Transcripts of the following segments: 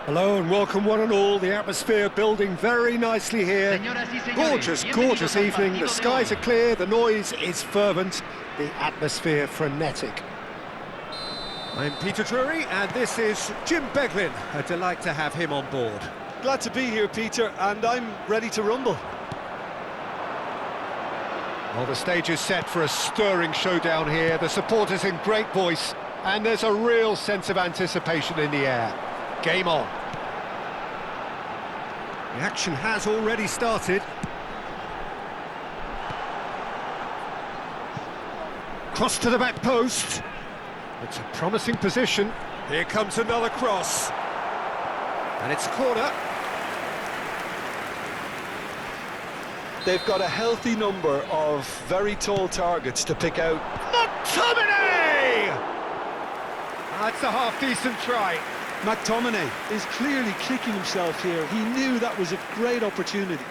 Hello and welcome one and all. The atmosphere building very nicely here. Gorgeous evening. The skies are clear, the noise is fervent, the atmosphere frenetic. I'm Peter Drury and this is Jim Beglin. A delight to have him on board. Glad to be here, Peter, and I'm ready to rumble. Well, the stage is set for a stirring showdown here. The supporters in great voice and there's a real sense of anticipation in the air. Game on. The action has already started. Cross to the back post. It's a promising position. Here comes another cross. And it's a corner. They've got a healthy number of very tall targets to pick out. McTominay! That's a half-decent try. McTominay is clearly kicking himself here. He knew that was a great opportunity.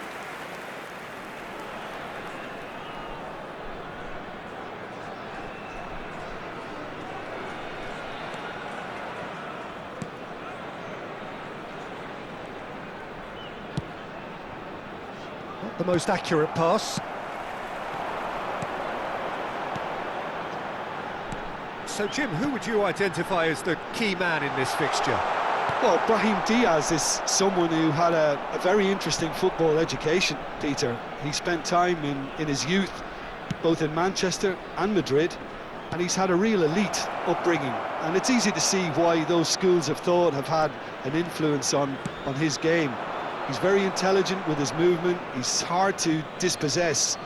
Not the most accurate pass. So, Jim, who would you identify as the key man in this fixture? Well, Brahim Diaz is someone who had a very interesting football education, Peter. He spent time in his youth, both in Manchester and Madrid, and he's had a real elite upbringing. And it's easy to see why those schools of thought have had an influence on his game. He's very intelligent with his movement, he's hard to dispossess.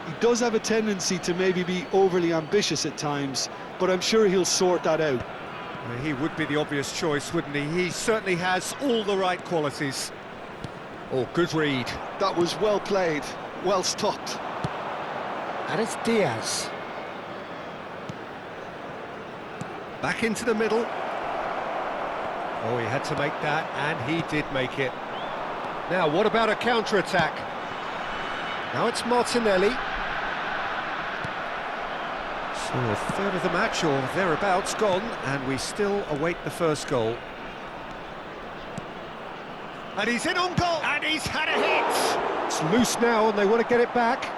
He does have a tendency to maybe be overly ambitious at times, but I'm sure he'll sort that out. He would be the obvious choice, wouldn't he? He certainly has all the right qualities. Oh, good read. That was well played, well stopped. And it's Diaz. Back into the middle. Oh, he had to make that, and he did make it. Now, what about a counter-attack? Now it's Martinelli. So a third of the match, or thereabouts, gone, and we still await the first goal. And he's in on goal, and he's had a hit! It's loose now, and they want to get it back.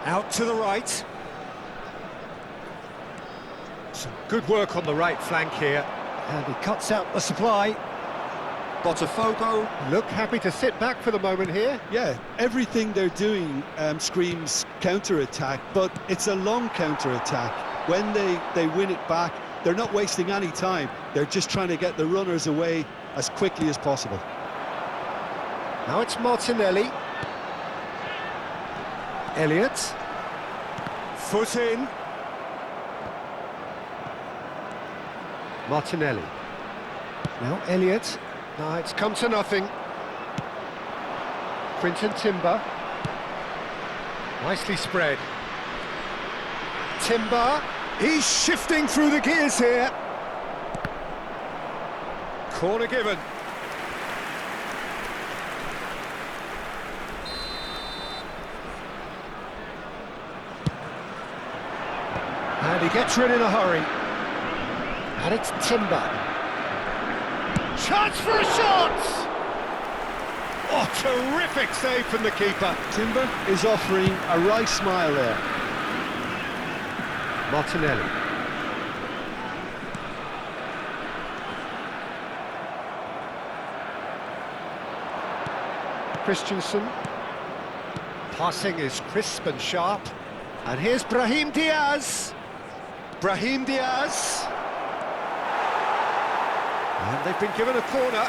Out to the right. Some good work on the right flank here. And he cuts out the supply. Botafogo look happy to sit back for the moment here. Yeah, everything they're doing screams counter-attack, but it's a long counter-attack. When they win it back, they're not wasting any time. They're just trying to get the runners away as quickly as possible. Now it's Martinelli. Elliott. Foot in. Martinelli. Now Elliott. No, it's come to nothing. Quinton Timber. Nicely spread. Timber. He's shifting through the gears here. Corner given. And he gets rid in a hurry. And it's Timber. Chance for a shot! Oh, terrific save from the keeper. Timber is offering a right smile there. Martinelli. Christensen. Passing is crisp and sharp. And here's Brahim Diaz. Brahim Diaz. And they've been given a corner.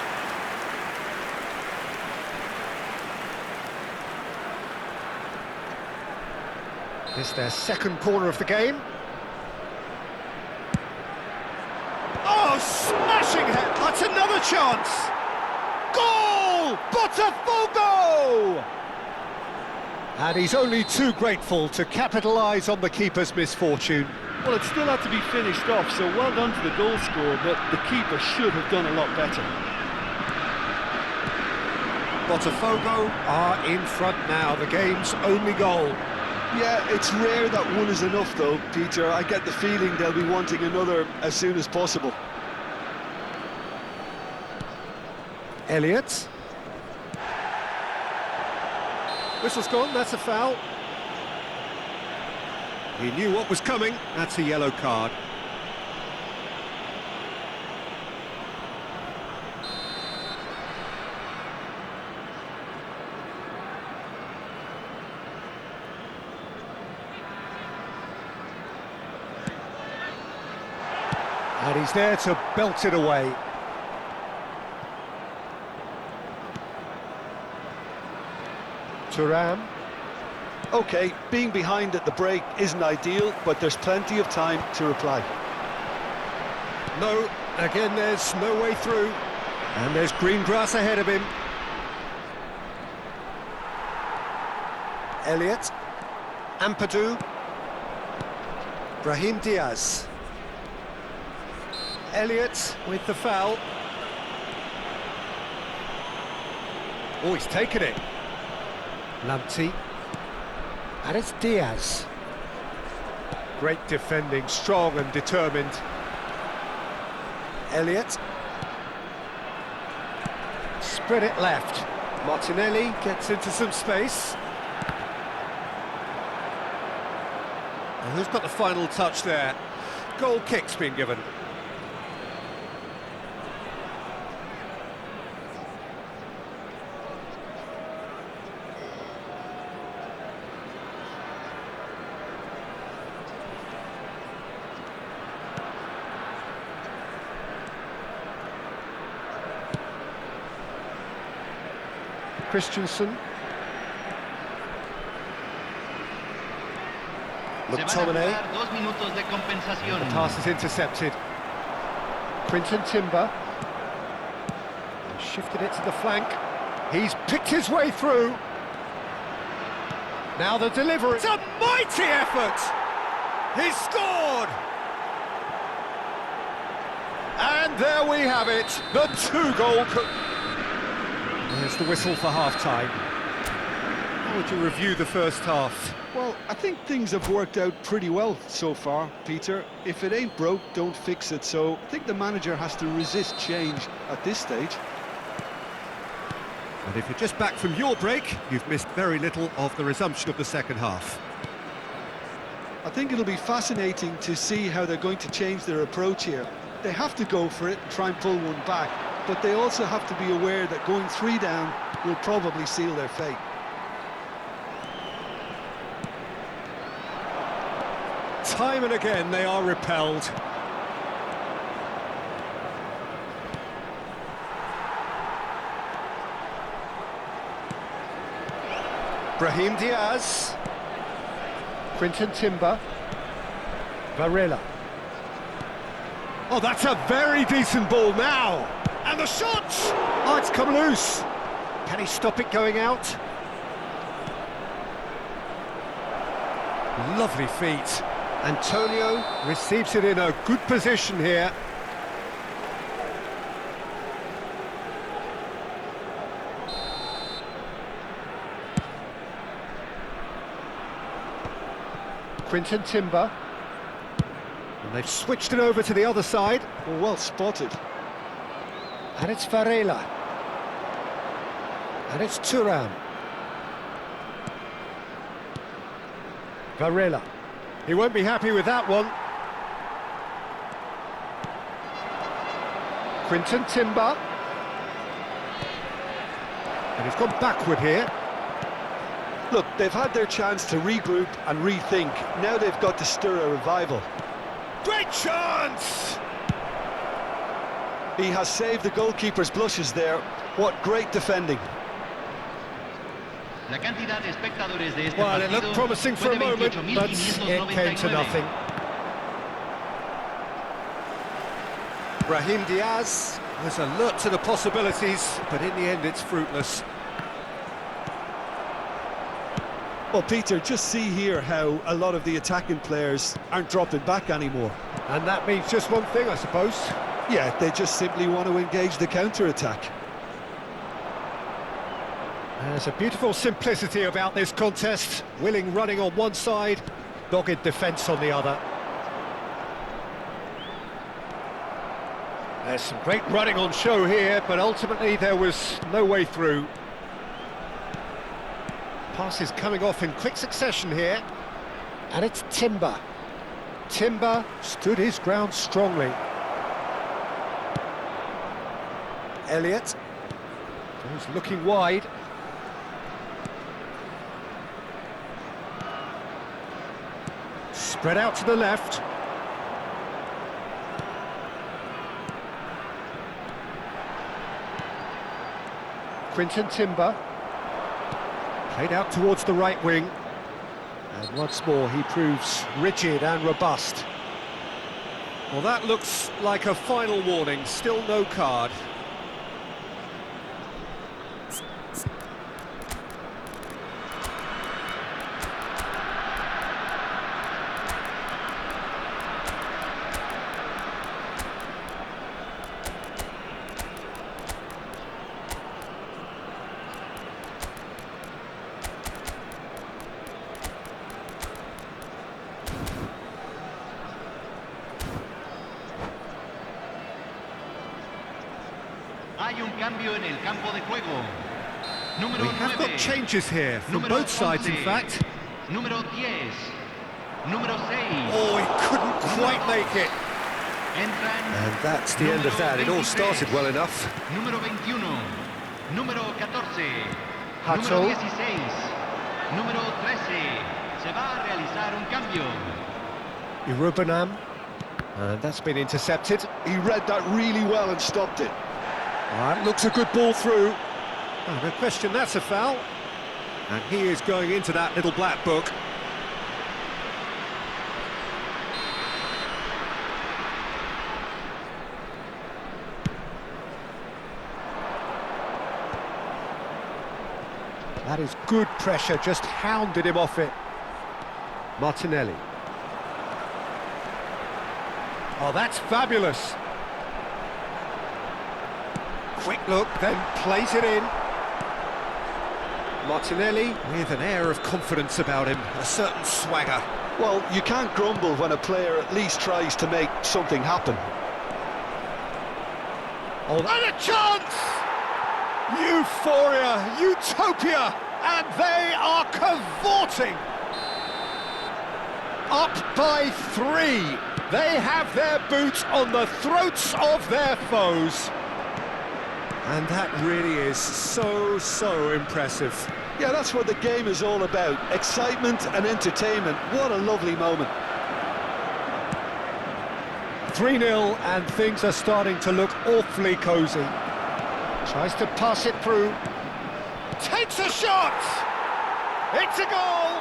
This is their second corner of the game. Oh, smashing head! That's another chance! Goal! Botafogo! And he's only too grateful to capitalise on the keeper's misfortune. Well, it still had to be finished off, so well done to the goal scorer, but the keeper should have done a lot better. Botafogo are in front now, the game's only goal. Yeah, it's rare that one is enough though, Peter. I get the feeling they'll be wanting another as soon as possible. Elliott. Whistle's gone, that's a foul. He knew what was coming, that's a yellow card. And he's there to belt it away. Thuram. OK, being behind at the break isn't ideal, but there's plenty of time to reply. No, again there's no way through. And there's green grass ahead of him. Elliott. Ampadu. Brahim Diaz. Elliott with the foul. Oh, he's taken it. Lamptey. And it's Diaz. Great defending, strong and determined. Elliott. Spread it left. Martinelli gets into some space. And who's got the final touch there? Goal kick's been given. Christensen. McTominay. The pass is intercepted. Quinton Timber. Shifted it to the flank. He's picked his way through. Now the delivery. It's a mighty effort! He's scored! And there we have it, the two-goal. There's the whistle for half-time. How would you review the first half? Well, I think things have worked out pretty well so far, Peter. If it ain't broke, don't fix it. So I think the manager has to resist change at this stage. And if you're just back from your break, you've missed very little of the resumption of the second half. I think it'll be fascinating to see how they're going to change their approach here. They have to go for it and try and pull one back, but they also have to be aware that going 3 down will probably seal their fate. Time and again they are repelled. Brahim Diaz. Quinton Timber. Varela. Oh, that's a very decent ball now. And the shot! Oh, it's come loose. Can he stop it going out? Lovely feet. Antonio receives it in a good position here. Quinton Timber. And they've switched it over to the other side. Well spotted. And it's Varela. And it's Thuram. Varela. He won't be happy with that one. Quinton Timber. And he's gone backward here. Look, they've had their chance to regroup and rethink. Now they've got to stir a revival. Great chance! He has saved the goalkeeper's blushes there. What great defending. Well, it looked promising for a moment, but it came to nothing. Brahim Diaz was alert to the possibilities, but in the end it's fruitless. Well, Peter, just see here how a lot of the attacking players aren't dropping back anymore. And that means just one thing, I suppose. Yeah, they just simply want to engage the counter-attack. There's a beautiful simplicity about this contest. Willing running on one side, dogged defence on the other. There's some great running on show here, but ultimately there was no way through. Passes coming off in quick succession here, and it's Timber. Timber stood his ground strongly. Elliott goes looking wide. Spread out to the left. Quinton Timber. Played out towards the right wing. And once more he proves rigid and robust. Well, that looks like a final warning. Still no card. Hay un cambio en el campo de juego. Número We have got 9. changes here from Número both sides, in 11. fact. Número 10. Número 6. Oh, he couldn't quite make it. Entran. And that's the end of that. It all started well enough. Número 21. Número 14. Hatto. Número 16. Número 13. Se va a realizar un cambio. Irubanam. And that's been intercepted. He read that really well and stopped it. That looks a good ball through. Oh, no question, that's a foul. And he is going into that little black book. That is good pressure, just hounded him off it. Martinelli. Oh, that's fabulous. Quick look, then plays it in. Martinelli with an air of confidence about him, a certain swagger. Well, you can't grumble when a player at least tries to make something happen. Oh, and a chance! Euphoria, utopia, and they are cavorting. Up by 3. They have their boots on the throats of their foes. And that really is so impressive. Yeah, that's what the game is all about. Excitement and entertainment. What a lovely moment. 3-0 and things are starting to look awfully cosy. Tries to pass it through. Takes a shot! It's a goal!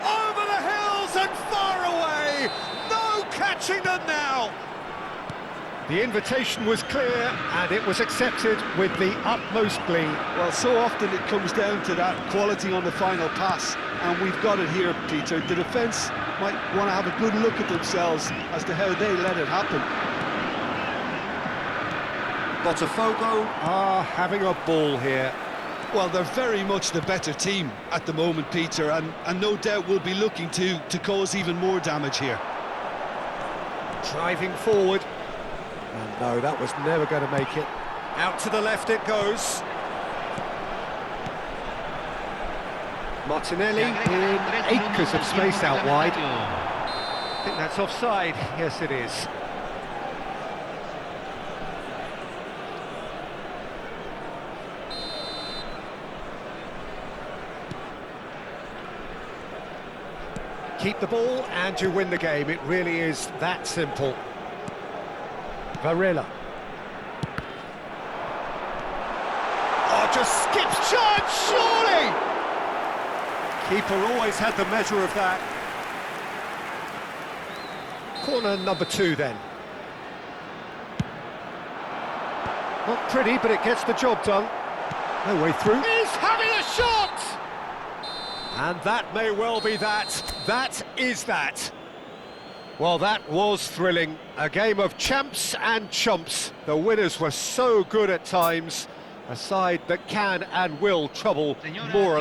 Over the hills and far away! No catching them now! The invitation was clear and it was accepted with the utmost glee. Well, so often it comes down to that quality on the final pass, and we've got it here, Peter. The defence might want to have a good look at themselves as to how they let it happen. Botafogo are having a ball here. Well, they're very much the better team at the moment, Peter, and no doubt will be looking to cause even more damage here. Driving forward. And no, that was never going to make it. Out to the left it goes. Martinelli in acres of space out wide. I think that's offside. Yes, it is. Keep the ball and you win the game. It really is that simple. Varela. Oh, just skips chance, surely! Keeper always had the measure of that. Corner number 2 then. Not pretty, but it gets the job done. No way through. He's having a shot! And that may well be that. That is that. Well, that was thrilling. A game of champs and chumps. The winners were so good at times. A side that can and will trouble more or less.